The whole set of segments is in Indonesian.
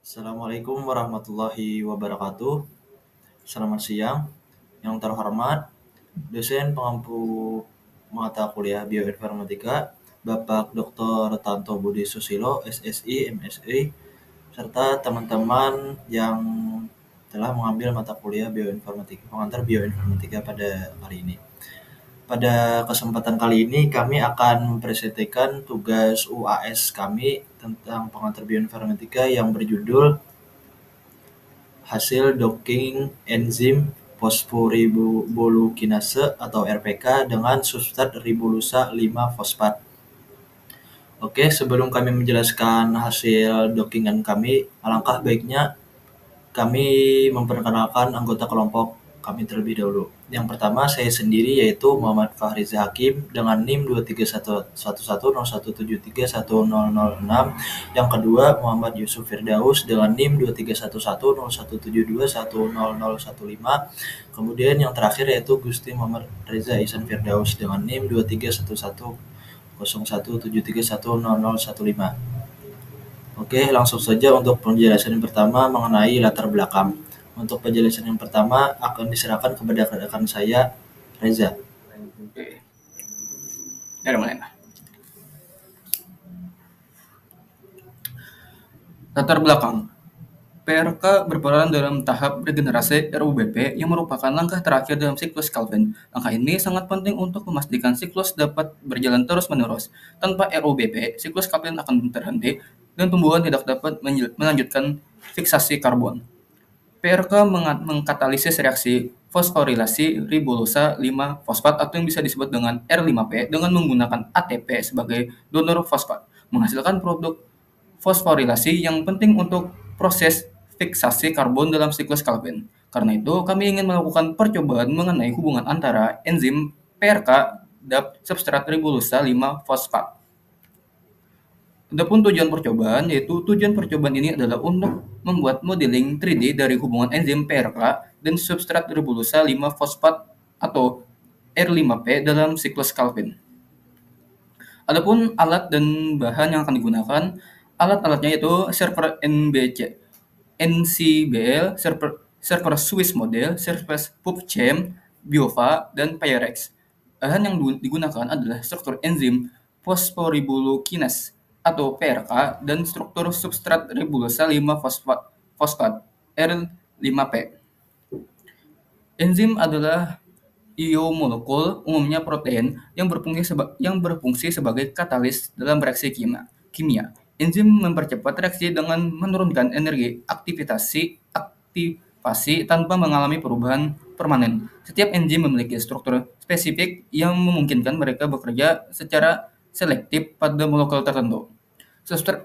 Assalamualaikum warahmatullahi wabarakatuh. Selamat siang, yang terhormat dosen pengampu mata kuliah Bioinformatika, Bapak Dr. Tanto Budi Susilo, SSI, MSI, serta teman-teman yang telah mengambil mata kuliah Bioinformatika, pengantar Bioinformatika pada hari ini. Pada kesempatan kali ini kami akan mempresentasikan tugas UAS kami tentang pengantar Bioinformatika yang berjudul hasil docking enzim fosforibulukinase atau RPK dengan substrat ribulusa 5-fosfat. Oke, sebelum kami menjelaskan hasil dockingan kami, alangkah baiknya kami memperkenalkan anggota kelompok kami terlebih dahulu. Yang pertama saya sendiri yaitu Muhammad Fahriza Hakim dengan NIM 2311117310006. Yang kedua Muhammad Yusuf Firdaus dengan NIM 2311172100015. Kemudian yang terakhir yaitu Gusti Muhammad Reza Ihsan Firdaus dengan NIM 2311017310015. Oke, langsung saja untuk penjelasan yang pertama mengenai latar belakang. Untuk penjelasan yang pertama akan diserahkan kepada rekan saya, Reza. Oke. Dari mulai. Latar belakang. PRK berperan dalam tahap regenerasi RUBP yang merupakan langkah terakhir dalam siklus Calvin. Langkah ini sangat penting untuk memastikan siklus dapat berjalan terus-menerus. Tanpa RUBP, siklus Calvin akan terhenti dan tumbuhan tidak dapat melanjutkan fiksasi karbon. PRK mengkatalisis reaksi fosforilasi ribulusa 5-fosfat atau yang bisa disebut dengan R5P dengan menggunakan ATP sebagai donor fosfat, menghasilkan produk fosforilasi yang penting untuk proses fiksasi karbon dalam siklus Calvin. Karena itu, kami ingin melakukan percobaan mengenai hubungan antara enzim PRK dan substrat ribulusa 5-fosfat. Adapun tujuan percobaan, yaitu tujuan percobaan ini adalah untuk membuat modeling 3D dari hubungan enzim PRK dan substrat ribulusa 5-fosfat atau R5P dalam siklus Calvin. Adapun alat dan bahan yang akan digunakan, alat-alatnya yaitu server NBC, NCBL, server Swiss model, server PubChem, Biova, dan Pyrex. Bahan yang digunakan adalah struktur enzim fosforibulukinase atau PRK dan struktur substrat ribulusa 5-fosfat R5P. Enzim adalah iomolekul, umumnya protein, yang berfungsi sebagai katalis dalam reaksi kimia. Enzim mempercepat reaksi dengan menurunkan energi aktivasi tanpa mengalami perubahan permanen. Setiap enzim memiliki struktur spesifik yang memungkinkan mereka bekerja secara selektif pada molekul tertentu.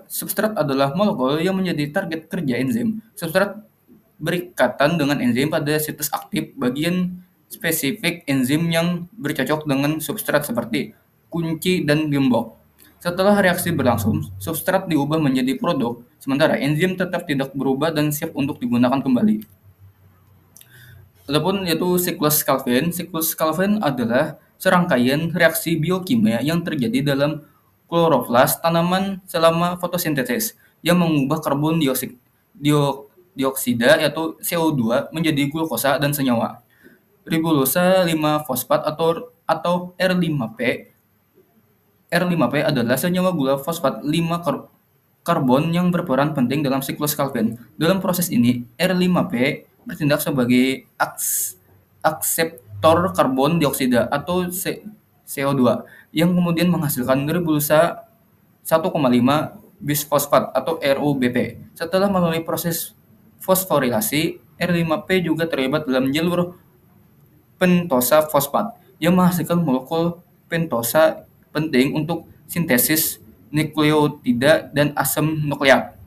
Substrat adalah molekul yang menjadi target kerja enzim. Substrat berikatan dengan enzim pada situs aktif bagian spesifik enzim yang bercocok dengan substrat seperti kunci dan gembok. Setelah reaksi berlangsung, substrat diubah menjadi produk, sementara enzim tetap tidak berubah dan siap untuk digunakan kembali. Adapun yaitu siklus Calvin. Siklus Calvin adalah serangkaian reaksi biokimia yang terjadi dalam kloroflas tanaman selama fotosintesis yang mengubah karbon dioksida yaitu CO2 menjadi glukosa dan senyawa. Ribulusa 5-fosfat atau R5P. R5P adalah senyawa gula fosfat 5 karbon yang berperan penting dalam siklus Calvin. Dalam proses ini, R5P bertindak sebagai akseptor karbon dioksida atau CO2 yang kemudian menghasilkan ribulusa 1,5 bisfosfat atau RUBP. Setelah melalui proses fosforilasi, R5P juga terlibat dalam jalur pentosa fosfat yang menghasilkan molekul pentosa penting untuk sintesis nukleotida dan asam nukleat.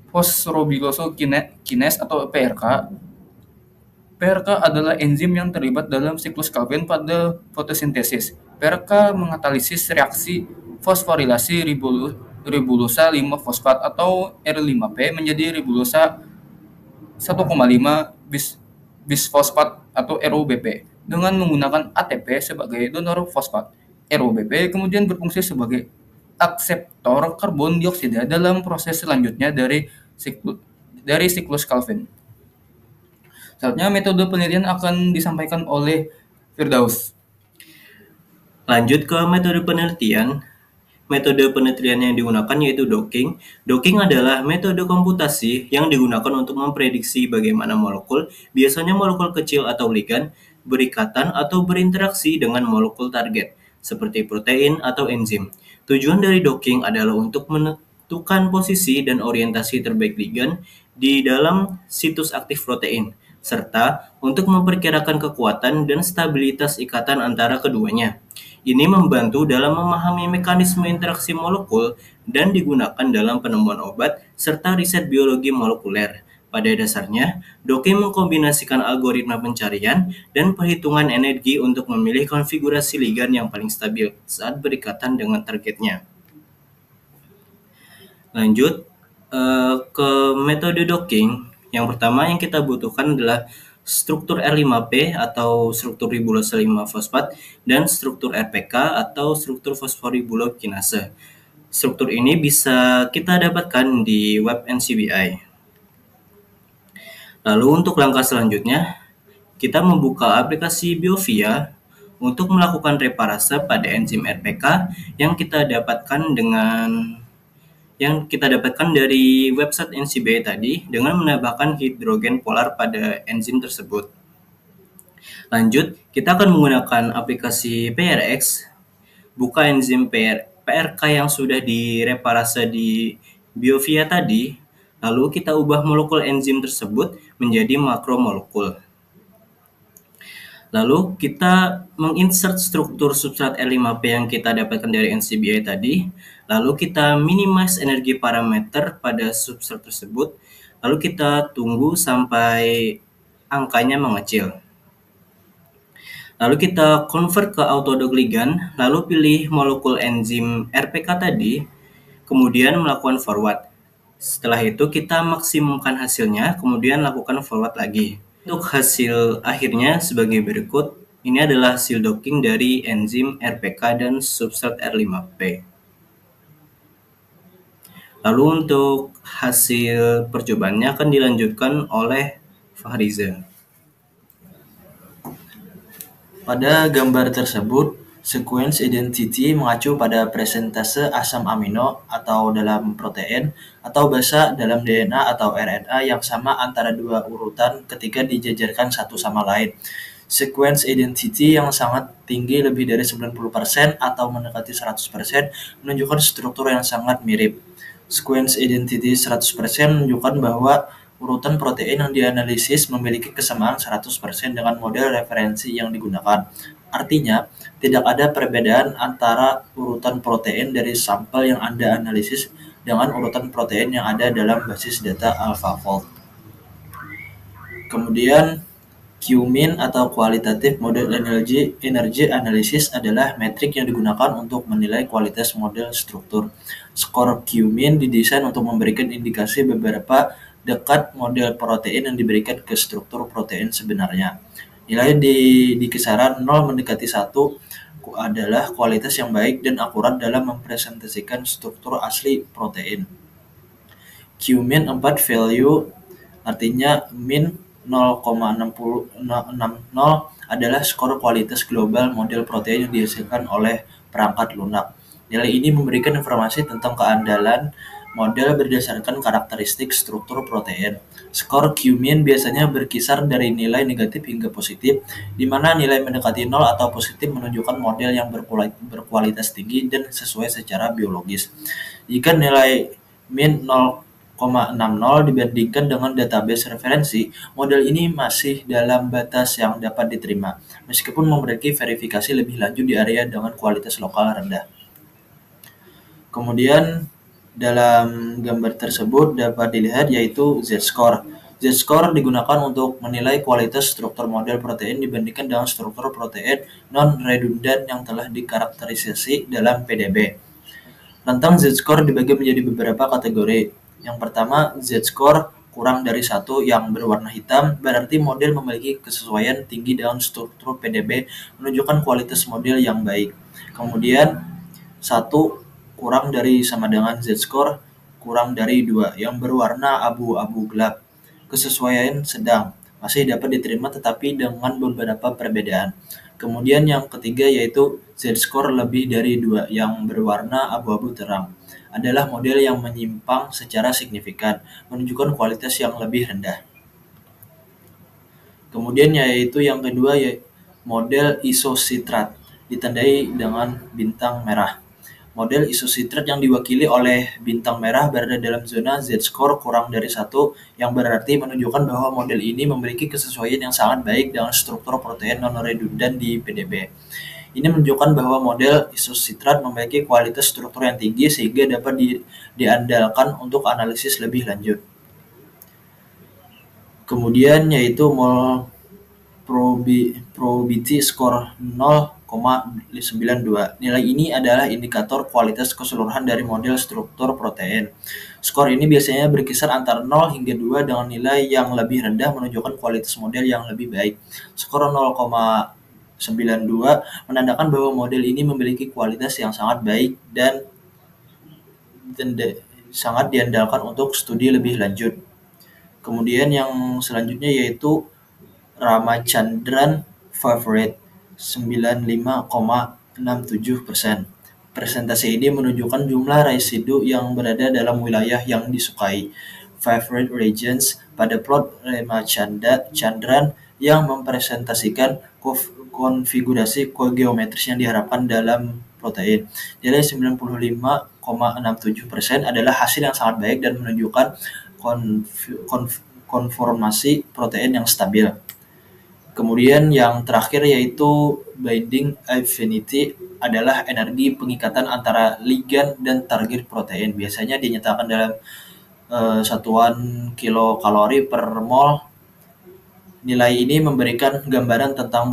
Fosforilulokinase atau PRK. PRK adalah enzim yang terlibat dalam siklus Calvin pada fotosintesis. PRK mengatalisis reaksi fosforilasi ribulusa 5-fosfat atau R5P menjadi ribulusa 1,5 bisfosfat atau RUBP dengan menggunakan ATP sebagai donor fosfat. RUBP kemudian berfungsi sebagai akseptor karbon dioksida dalam proses selanjutnya dari siklus Calvin. Selanjutnya metode penelitian akan disampaikan oleh Firdaus. Lanjut ke metode penelitian. Metode penelitian yang digunakan yaitu docking. Docking adalah metode komputasi yang digunakan untuk memprediksi bagaimana molekul, biasanya molekul kecil atau ligan, berikatan atau berinteraksi dengan molekul target, seperti protein atau enzim. Tujuan dari docking adalah untuk menentukan posisi dan orientasi terbaik ligan di dalam situs aktif protein, serta untuk memperkirakan kekuatan dan stabilitas ikatan antara keduanya. Ini membantu dalam memahami mekanisme interaksi molekul dan digunakan dalam penemuan obat serta riset biologi molekuler. Pada dasarnya, docking mengkombinasikan algoritma pencarian dan perhitungan energi untuk memilih konfigurasi ligan yang paling stabil saat berikatan dengan targetnya. Lanjut ke metode docking. Yang pertama yang kita butuhkan adalah struktur R5P atau struktur ribulose 5-fosfat dan struktur RPK atau struktur fosforibulokinase. Struktur ini bisa kita dapatkan di web NCBI. Lalu untuk langkah selanjutnya, kita membuka aplikasi Biovia untuk melakukan reparase pada enzim RPK yang kita dapatkan dari website NCBI tadi dengan menambahkan hidrogen polar pada enzim tersebut. Lanjut, kita akan menggunakan aplikasi PRX, buka enzim PRK yang sudah direparase di Biovia tadi, lalu kita ubah molekul enzim tersebut menjadi makromolekul. Lalu kita menginsert struktur substrat R5P yang kita dapatkan dari NCBI tadi. Lalu kita minimize energi parameter pada substrat tersebut. Lalu kita tunggu sampai angkanya mengecil. Lalu kita convert ke autodog ligand. Lalu pilih molekul enzim RPK tadi. Kemudian melakukan forward. Setelah itu kita maksimumkan hasilnya. Kemudian lakukan forward lagi. Untuk hasil akhirnya sebagai berikut, ini adalah hasil docking dari enzim RPK dan substrat R5P. Lalu untuk hasil percobaannya akan dilanjutkan oleh Fahriza. Pada gambar tersebut, sequence identity mengacu pada presentase asam amino atau dalam protein atau basa dalam DNA atau RNA yang sama antara dua urutan ketika dijajarkan satu sama lain. Sequence identity yang sangat tinggi lebih dari 90% atau mendekati 100% menunjukkan struktur yang sangat mirip. Sequence identity 100% menunjukkan bahwa urutan protein yang dianalisis memiliki kesamaan 100% dengan model referensi yang digunakan. Artinya, tidak ada perbedaan antara urutan protein dari sampel yang Anda analisis dengan urutan protein yang ada dalam basis data AlphaFold. Kemudian, Q-mean atau Qualitative Model Energy Analysis adalah metrik yang digunakan untuk menilai kualitas model struktur. Skor Q-mean didesain untuk memberikan indikasi beberapa dekat model protein yang diberikan ke struktur protein sebenarnya. Nilai di kisaran 0 mendekati 1 adalah kualitas yang baik dan akurat dalam mempresentasikan struktur asli protein. Q-mean 4 value artinya min 0,60 adalah skor kualitas global model protein yang dihasilkan oleh perangkat lunak. Nilai ini memberikan informasi tentang keandalan model berdasarkan karakteristik struktur protein. Skor Q-mean biasanya berkisar dari nilai negatif hingga positif, di mana nilai mendekati 0 atau positif menunjukkan model yang berkualitas tinggi dan sesuai secara biologis. Jika nilai min 0,60 dibandingkan dengan database referensi, model ini masih dalam batas yang dapat diterima, meskipun memiliki verifikasi lebih lanjut di area dengan kualitas lokal rendah. Kemudian, dalam gambar tersebut dapat dilihat yaitu Z-score. Z-score digunakan untuk menilai kualitas struktur model protein dibandingkan dengan struktur protein non-redundan yang telah dikarakterisasi dalam PDB. Rentang Z-score dibagi menjadi beberapa kategori. Yang pertama, Z-score kurang dari 1 yang berwarna hitam, berarti model memiliki kesesuaian tinggi dengan struktur PDB, menunjukkan kualitas model yang baik. Kemudian, 1 kurang dari sama dengan Z-score kurang dari 2 yang berwarna abu-abu gelap. Kesesuaian sedang masih dapat diterima tetapi dengan beberapa perbedaan. Kemudian yang ketiga yaitu Z-score lebih dari 2 yang berwarna abu-abu terang adalah model yang menyimpang secara signifikan, menunjukkan kualitas yang lebih rendah. Kemudian yaitu yang kedua model isositrat ditandai dengan bintang merah. Model isositrat yang diwakili oleh bintang merah berada dalam zona Z-score kurang dari 1 yang berarti menunjukkan bahwa model ini memiliki kesesuaian yang sangat baik dengan struktur protein non-redundan di PDB. Ini menunjukkan bahwa model isositrat memiliki kualitas struktur yang tinggi sehingga dapat diandalkan untuk analisis lebih lanjut. Kemudian yaitu mol probability score 0,92. Nilai ini adalah indikator kualitas keseluruhan dari model struktur protein. Skor ini biasanya berkisar antara 0 hingga 2 dengan nilai yang lebih rendah menunjukkan kualitas model yang lebih baik. Skor 0,92 menandakan bahwa model ini memiliki kualitas yang sangat baik dan sangat diandalkan untuk studi lebih lanjut. Kemudian yang selanjutnya yaitu Ramachandran Favorite 95,67%. Presentasi ini menunjukkan jumlah residu yang berada dalam wilayah yang disukai. Favorite regions pada plot Ramachandran yang mempresentasikan konfigurasi geometris yang diharapkan dalam protein. Nilai 95,67% adalah hasil yang sangat baik dan menunjukkan konformasi protein yang stabil. Kemudian yang terakhir yaitu binding affinity adalah energi pengikatan antara ligan dan target protein. Biasanya dinyatakan dalam satuan kilokalori per mol. Nilai ini memberikan gambaran tentang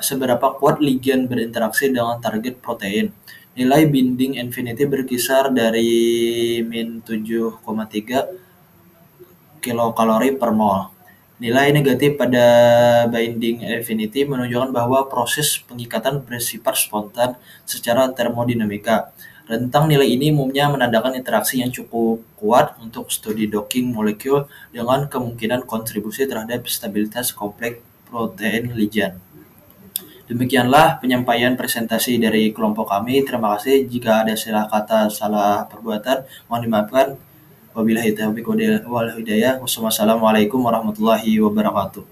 seberapa kuat ligan berinteraksi dengan target protein. Nilai binding affinity berkisar dari min 7,3 kilokalori per mol. Nilai negatif pada binding affinity menunjukkan bahwa proses pengikatan bersifat spontan secara termodinamika. Rentang nilai ini umumnya menandakan interaksi yang cukup kuat untuk studi docking molekul dengan kemungkinan kontribusi terhadap stabilitas kompleks protein ligan. Demikianlah penyampaian presentasi dari kelompok kami. Terima kasih. Jika ada salah kata, salah perbuatan, mohon dimaafkan. Wabillahi taufiq wal hidayah. Wassalamualaikum warahmatullahi wabarakatuh.